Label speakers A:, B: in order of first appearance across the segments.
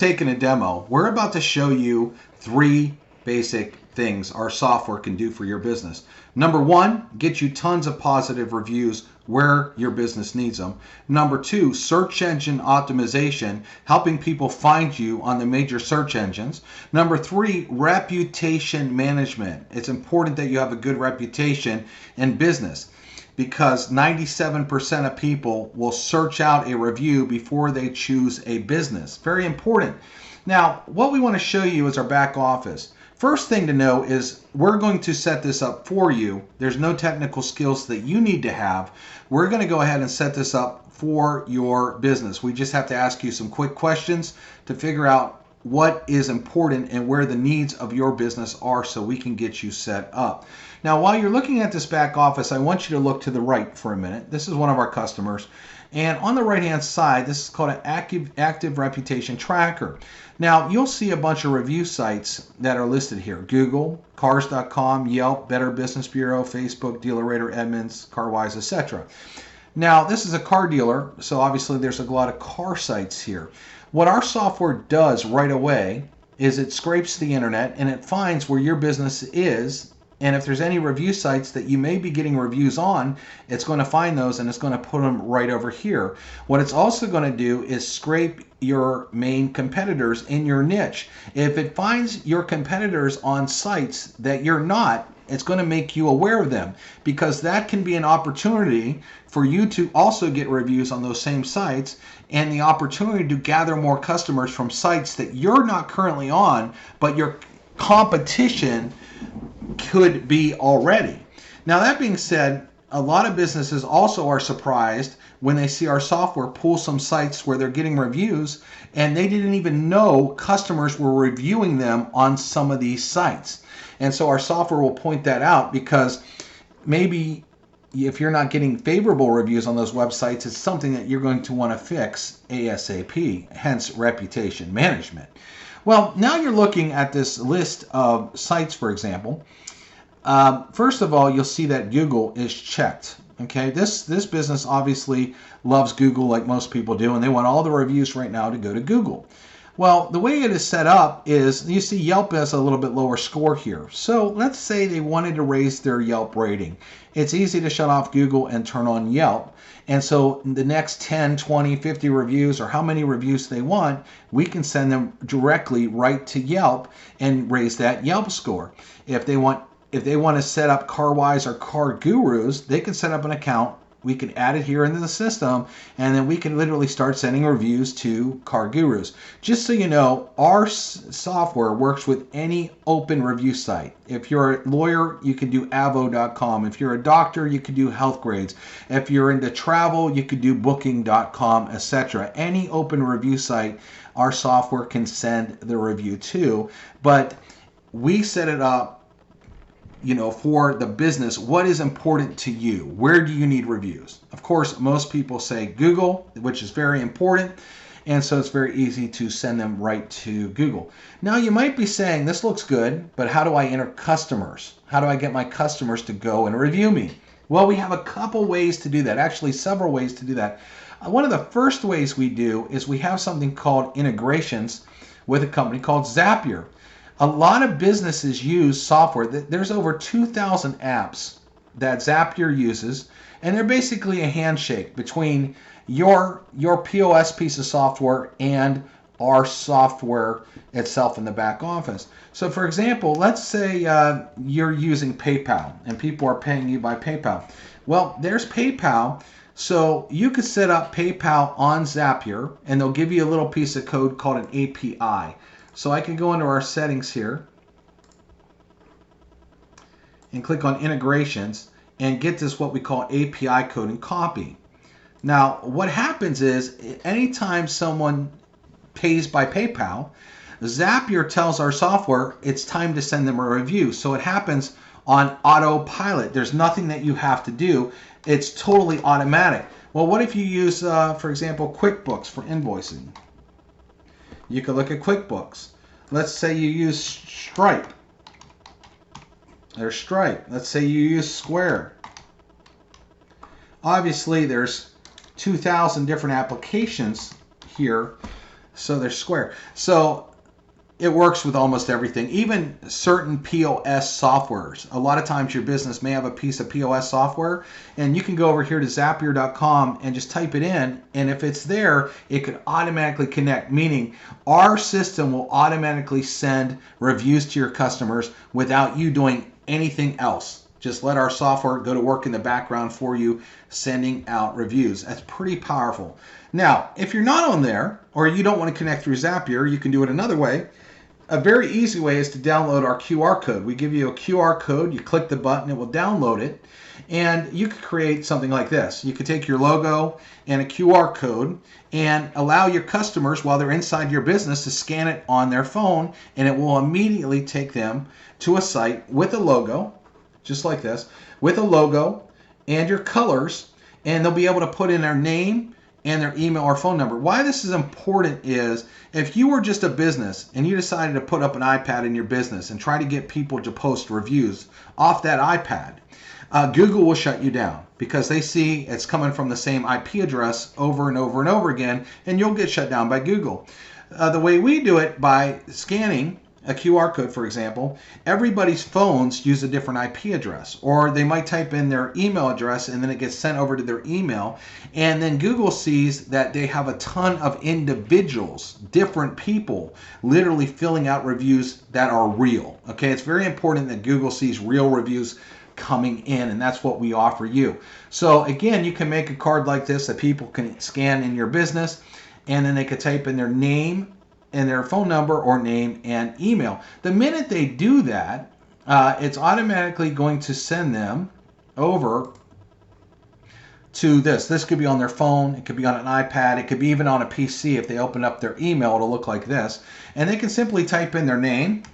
A: Taking a demo, we're about to show you 3 basic things our software can do for your business. Number 1, get you tons of positive reviews where your business needs them. Number 2, search engine optimization, helping people find you on the major search engines. Number 3, reputation management. It's important that you have a good reputation in business, because 97% of people will search out a review before they choose a business. Very important. Now, what we want to show you is our back office. First thing to know is we're going to set this up for you. There's no technical skills that you need to have. We're going to go ahead and set this up for your business. We just have to ask you some quick questions to figure out what is important and where the needs of your business are so we can get you set up. Now, while you're looking at this back office, I want you to look to the right for a minute. This is one of our customers. And on the right-hand side, this is called an active reputation tracker. Now, you'll see a bunch of review sites that are listed here. Google, Cars.com, Yelp, Better Business Bureau, Facebook, DealerRater, Edmunds, CarWise, etc. Now, this is a car dealer, so obviously there's a lot of car sites here. What our software does right away is it scrapes the internet and it finds where your business is, and if there's any review sites that you may be getting reviews on, it's going to find those and it's going to put them right over here. What it's also going to do is scrape your main competitors in your niche. If it finds your competitors on sites that you're not, it's going to make you aware of them, because that can be an opportunity for you to also get reviews on those same sites, and the opportunity to gather more customers from sites that you're not currently on, but your competition could be already. Now, that being said, a lot of businesses also are surprised when they see our software pull some sites where they're getting reviews and they didn't even know customers were reviewing them on some of these sites. And so our software will point that out, because maybe if you're not getting favorable reviews on those websites, it's something that you're going to want to fix ASAP, hence reputation management. Well, now you're looking at this list of sites, for example. First of all, you'll see that Google is checked. Okay, this business obviously loves Google like most people do, and they want all the reviews right now to go to Google. Well, the way it is set up is, you see Yelp has a little bit lower score here. So let's say they wanted to raise their Yelp rating. It's easy to shut off Google and turn on Yelp. And so the next 10, 20, 50 reviews, or how many reviews they want, we can send them directly right to Yelp and raise that Yelp score. If they want to set up CarWise or Car Gurus, they can set up an account. We can add it here into the system, and then we can literally start sending reviews to Car Gurus. Just so you know, our software works with any open review site. If you're a lawyer, you can do avo.com. If you're a doctor, you can do HealthGrades. If you're into travel, you could do booking.com, etc. Any open review site, our software can send the review to. But we set it up, for the business. What is important to you? Where do you need reviews? Of course, most people say Google, which is very important, and so it's very easy to send them right to Google. Now, you might be saying, this looks good, but how do I enter customers? How do I get my customers to go and review me? Well, we have a couple ways to do that, actually several ways to do that. One of the first ways we do is we have something called integrations with a company called Zapier. A lot of businesses use software. There's over 2,000 apps that Zapier uses, and they're basically a handshake between your POS piece of software and our software itself in the back office. So for example, let's say you're using PayPal and people are paying you by PayPal. Well, there's PayPal. So you could set up PayPal on Zapier, and they'll give you a little piece of code called an API. So I can go into our settings here and click on integrations and get this what we call API code and copy. Now, what happens is anytime someone pays by PayPal, Zapier tells our software it's time to send them a review. So it happens on autopilot. There's nothing that you have to do. It's totally automatic. Well, what if you use, for example, QuickBooks for invoicing? You can look at QuickBooks. Let's say you use Stripe. There's Stripe. Let's say you use Square. Obviously, there's 2,000 different applications here. So they're square. So it works with almost everything, even certain POS softwares. A lot of times your business may have a piece of POS software, and you can go over here to Zapier.com and just type it in, and if it's there, it could automatically connect, meaning our system will automatically send reviews to your customers without you doing anything else. Just let our software go to work in the background for you, sending out reviews. That's pretty powerful. Now, if you're not on there, or you don't want to connect through Zapier, you can do it another way. A very easy way is to download our QR code. We give you a QR code, you click the button, it will download it, and you could create something like this. You could take your logo and a QR code and allow your customers, while they're inside your business, to scan it on their phone, and it will immediately take them to a site with a logo, just like this, with a logo and your colors, and they'll be able to put in their name and their email or phone number. Why this is important is if you were just a business and you decided to put up an iPad in your business and try to get people to post reviews off that iPad, Google will shut you down because they see it's coming from the same IP address over and over and over again, and you'll get shut down by Google. The way we do it, by scanning a QR code, for example, everybody's phones use a different IP address, or they might type in their email address and then it gets sent over to their email, and then Google sees that they have a ton of individuals, different people, literally filling out reviews that are real. Okay, it's very important that Google sees real reviews coming in, and that's what we offer you. So again, you can make a card like this that people can scan in your business, and then they could type in their name and their phone number or name and email. The minute they do that, it's automatically going to send them over to this. This could be on their phone, it could be on an iPad, it could be even on a PC. If they open up their email, it'll look like this. And they can simply type in their name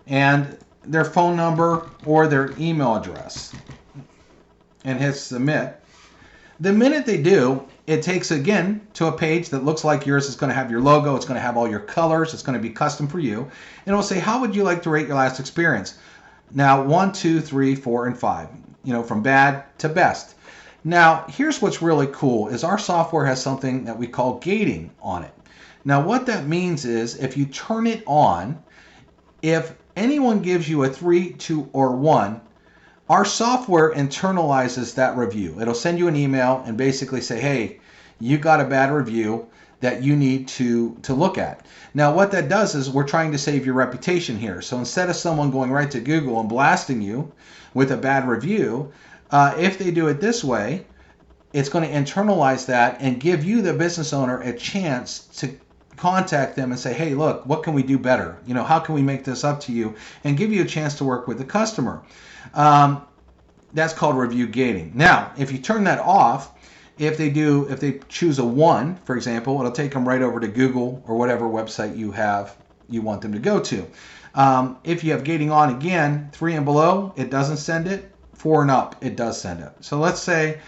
A: and their phone number or their email address and hit submit. The minute they do, it takes again to a page that looks like yours. It's going to have your logo, it's going to have all your colors, it's going to be custom for you, and it will say, how would you like to rate your last experience? Now, 1, 2, 3, 4, and 5, from bad to best. Now, here's what's really cool is our software has something that we call gating on it. Now, what that means is if you turn it on, if anyone gives you a 3, 2, or 1, our software internalizes that review. It'll send you an email and basically say, hey, you got a bad review that you need to look at. Now, what that does is we're trying to save your reputation here. So instead of someone going right to Google and blasting you with a bad review, if they do it this way, it's going to internalize that and give you, the business owner, a chance to contact them and say, hey, look, what can we do better? How can we make this up to you? And give you a chance to work with the customer. That's called review gating. Now, if you turn that off, if they choose a 1, for example, it'll take them right over to Google or whatever website you want them to go to. If you have gating on again, 3 and below, it doesn't send it. 4 and up, it does send it. So let's say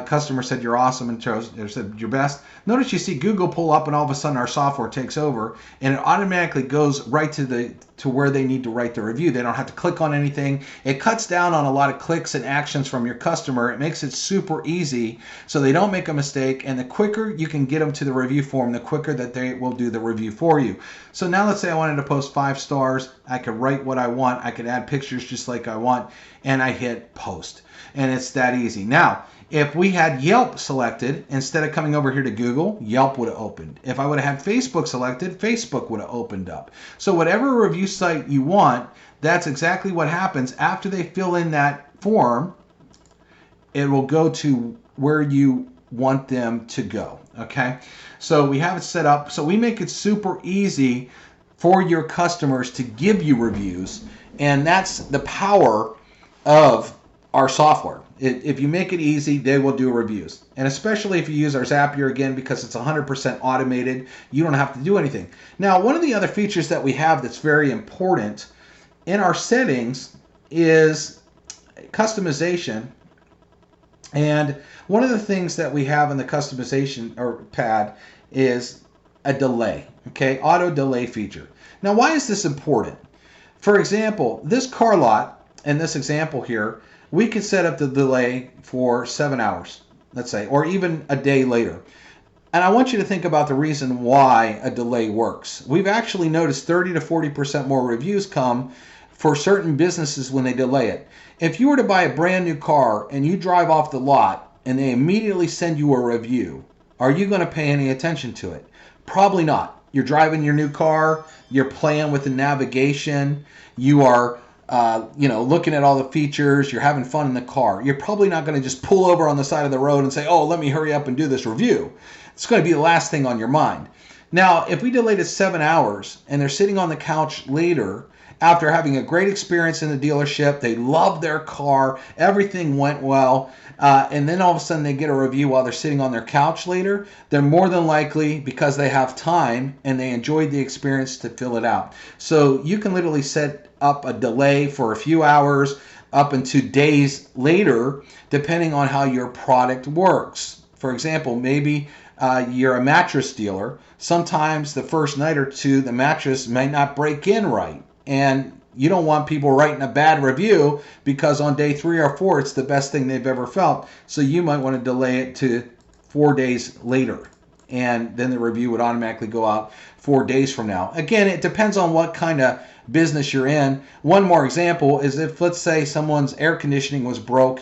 A: customer said you're awesome and said you're best. Notice you see Google pull up, and all of a sudden our software takes over, and it automatically goes right to where they need to write the review. They don't have to click on anything. It cuts down on a lot of clicks and actions from your customer. It makes it super easy so they don't make a mistake, and the quicker you can get them to the review form, the quicker that they will do the review for you. So now let's say I wanted to post 5 stars. I could write what I want. I could add pictures just like I want, and I hit post. And it's that easy. Now, if we had Yelp selected, instead of coming over here to Google, Yelp would have opened. If I would have had Facebook selected, Facebook would have opened up. So whatever review site you want, that's exactly what happens. After they fill in that form, it will go to where you want them to go. Okay? So we have it set up. So we make it super easy for your customers to give you reviews, and that's the power of our software. If you make it easy, they will do reviews. And especially if you use our Zapier, again, because it's 100% automated, you don't have to do anything. Now, one of the other features that we have that's very important in our settings is customization. And one of the things that we have in the customization or pad is a delay, okay? Auto delay feature. Now, why is this important? For example, this car lot, in this example here, we can set up the delay for 7 hours, let's say, or even a day later. And I want you to think about the reason why a delay works. We've actually noticed 30 to 40% more reviews come for certain businesses when they delay it. If you were to buy a brand new car and you drive off the lot and they immediately send you a review, are you going to pay any attention to it? Probably not. You're driving your new car, you're playing with the navigation, you are looking at all the features, you're having fun in the car. You're probably not going to just pull over on the side of the road and say, oh, let me hurry up and do this review. It's going to be the last thing on your mind. Now, if we delayed it 7 hours and they're sitting on the couch later after having a great experience in the dealership, they love their car, everything went well, and then all of a sudden they get a review while they're sitting on their couch later, they're more than likely, because they have time and they enjoyed the experience, to fill it out. So you can literally set up a delay for a few hours up into days later, depending on how your product works. For example, maybe you're a mattress dealer. Sometimes the first night or two, the mattress might not break in right. And you don't want people writing a bad review because on day 3 or 4, it's the best thing they've ever felt. So you might want to delay it to 4 days later. And then the review would automatically go out 4 days from now. Again, it depends on what kind of business you're in. One more example is if, let's say, someone's air conditioning was broke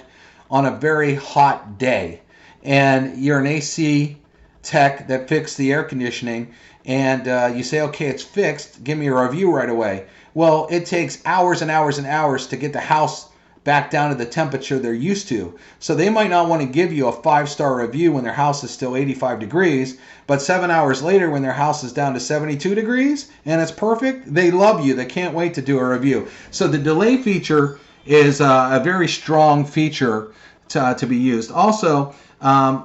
A: on a very hot day. And you're an AC tech that fixed the air conditioning, and you say, okay, it's fixed, give me a review right away. Well, it takes hours and hours and hours to get the house back down to the temperature they're used to. So they might not want to give you a 5-star review when their house is still 85 degrees, but 7 hours later when their house is down to 72 degrees and it's perfect, they love you. They can't wait to do a review. So the delay feature is a very strong feature to be used. Also,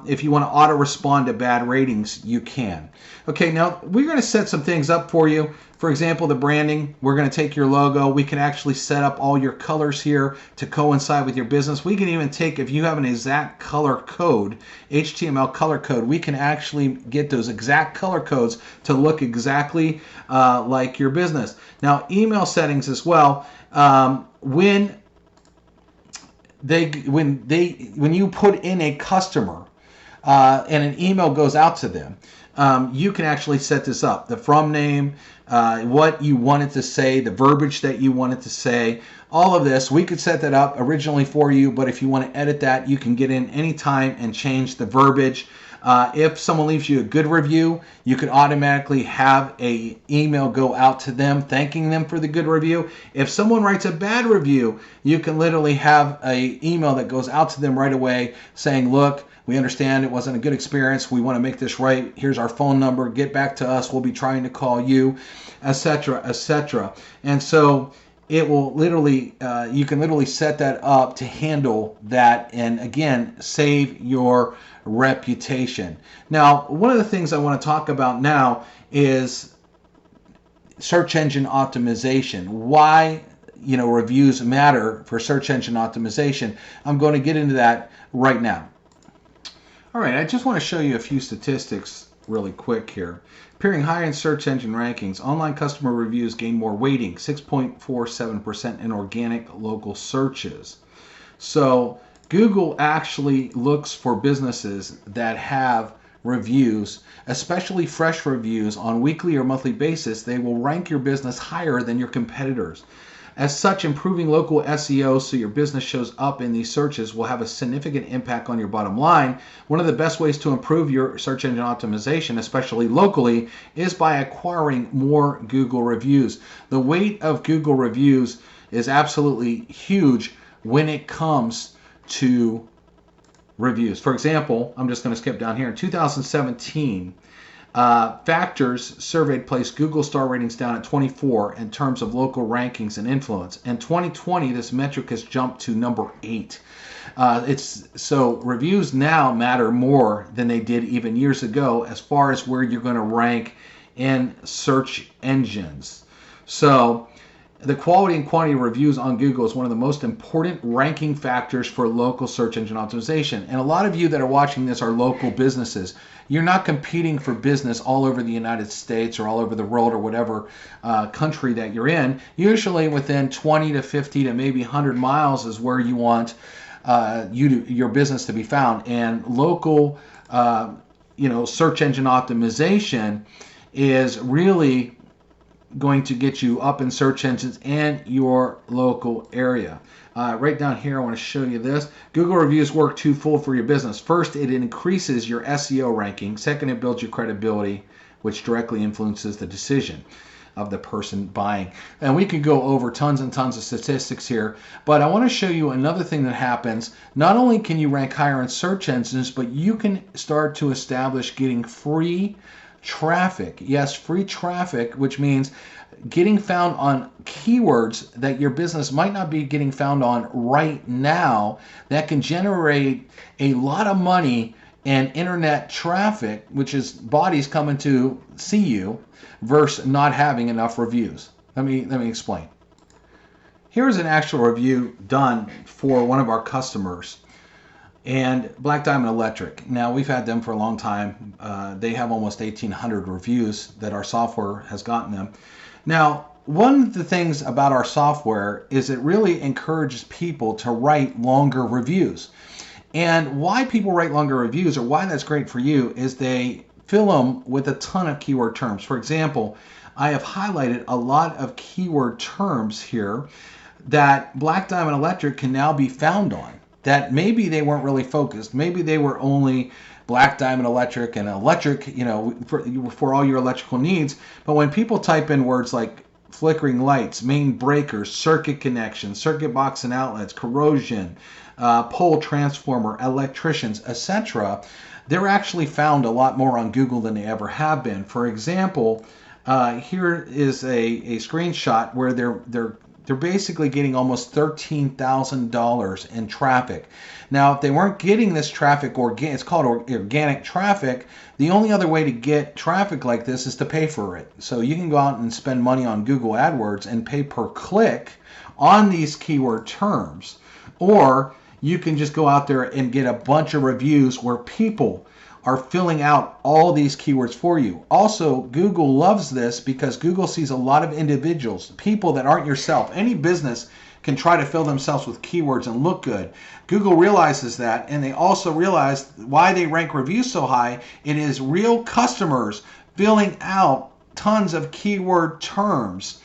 A: if you want to auto respond to bad ratings, you can. Okay, now we're going to set some things up for you. For example, the branding, we're going to take your logo. We can actually set up all your colors here to coincide with your business. We can even take, if you have an exact color code, HTML color code, we can actually get those exact color codes to look exactly like your business. Now, email settings as well. When you put in a customer and an email goes out to them, you can actually set this up. The from name, what you wanted to say, the verbiage that you wanted to say, all of this, we could set that up originally for you, but if you want to edit that, you can get in anytime and change the verbiage. If someone leaves you a good review, you could automatically have an email go out to them thanking them for the good review. If someone writes a bad review, you can literally have an email that goes out to them right away saying, look, we understand it wasn't a good experience. We want to make this right. Here's our phone number. Get back to us. We'll be trying to call you, etc., etc. And so it will literally, you can literally set that up to handle that and, again, save your reputation. Now, one of the things I want to talk about now is search engine optimization. Why, reviews matter for search engine optimization. I'm going to get into that right now. All right, I just want to show you a few statistics really quick here. Appearing higher in search engine rankings, online customer reviews gain more weighting, 6.47% in organic local searches. So Google actually looks for businesses that have reviews, especially fresh reviews on weekly or monthly basis. They will rank your business higher than your competitors. As such, improving local SEO so your business shows up in these searches will have a significant impact on your bottom line. One of the best ways to improve your search engine optimization, especially locally, is by acquiring more Google reviews. The weight of Google reviews is absolutely huge when it comes to reviews. For example, I'm just going to skip down here. In 2017, Factors surveyed placed Google star ratings down at 24 in terms of local rankings and influence. In 2020, this metric has jumped to number 8. So reviews now matter more than they did even years ago as far as where you're going to rank in search engines. So the quality and quantity of reviews on Google is one of the most important ranking factors for local search engine optimization. And a lot of you that are watching this are local businesses. You're not competing for business all over the United States or all over the world or whatever country that you're in. Usually within 20 to 50 to maybe 100 miles is where you want your business to be found. And local search engine optimization is really going to get you up in search engines and your local area. Right down here, I want to show you this. Google reviews work twofold for your business. First, it increases your SEO ranking. Second, it builds your credibility, which directly influences the decision of the person buying. And we could go over tons and tons of statistics here, but I want to show you another thing that happens. Not only can you rank higher in search engines, but you can start to establish getting free traffic. Yes, free traffic, which means getting found on keywords that your business might not be getting found on right now, that can generate a lot of money and internet traffic, which is bodies coming to see you, versus not having enough reviews. Let me explain. Here's an actual review done for one of our customers, and Black Diamond Electric. Now, we've had them for a long time. They have almost 1,800 reviews that our software has gotten them. Now, one of the things about our software is it really encourages people to write longer reviews. And why people write longer reviews, or why that's great for you, is they fill them with a ton of keyword terms. For example, I have highlighted a lot of keyword terms here that Black Diamond Electric can now be found on, that maybe they weren't really focused. Maybe they were only Black Diamond Electric and electric, for all your electrical needs. But when people type in words like flickering lights, main breakers, circuit connections, circuit box and outlets, corrosion, pole transformer, electricians, etc., they're actually found a lot more on Google than they ever have been. For example, here is a screenshot where they're basically getting almost $13,000 in traffic. Now, if they weren't getting this traffic, it's called organic traffic, the only other way to get traffic like this is to pay for it. So you can go out and spend money on Google AdWords and pay per click on these keyword terms. Or you can just go out there and get a bunch of reviews where people are filling out all these keywords for you. Also, Google loves this because Google sees a lot of individuals, people that aren't yourself. Any business can try to fill themselves with keywords and look good. Google realizes that, and they also realize why they rank reviews so high. It is real customers filling out tons of keyword terms.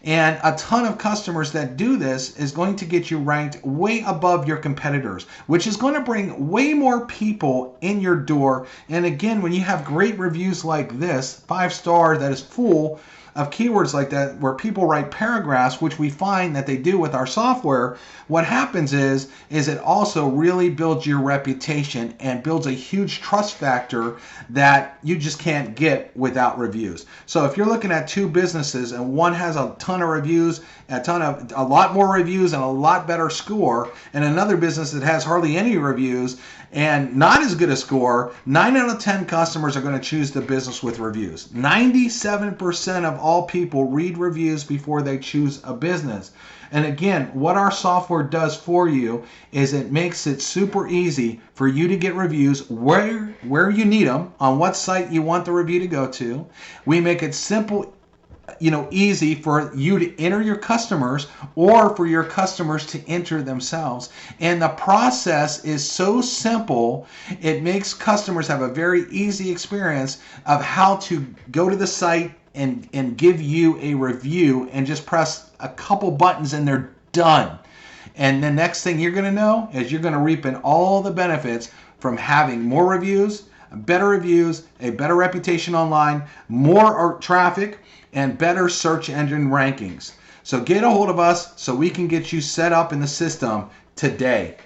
A: And a ton of customers that do this is going to get you ranked way above your competitors, which is going to bring way more people in your door. And again, when you have great reviews like this, 5-star, that is full of keywords like that, where people write paragraphs, which we find that they do with our software, what happens is it also really builds your reputation and builds a huge trust factor that you just can't get without reviews. So if you're looking at two businesses and one has a ton of reviews, a lot more reviews and a lot better score, and another business that has hardly any reviews and not as good a score, 9 out of 10 customers are going to choose the business with reviews. 97% of all people read reviews before they choose a business. And again, what our software does for you is it makes it super easy for you to get reviews where you need them, on what site you want the review to go to. We make it simple, easy for you to enter your customers or for your customers to enter themselves. And the process is so simple, it makes customers have a very easy experience of how to go to the site and give you a review and just press a couple buttons and they're done. And the next thing you're going to know is you're going to reap in all the benefits from having more reviews, a better reputation online, more traffic, and better search engine rankings. So get a hold of us so we can get you set up in the system today.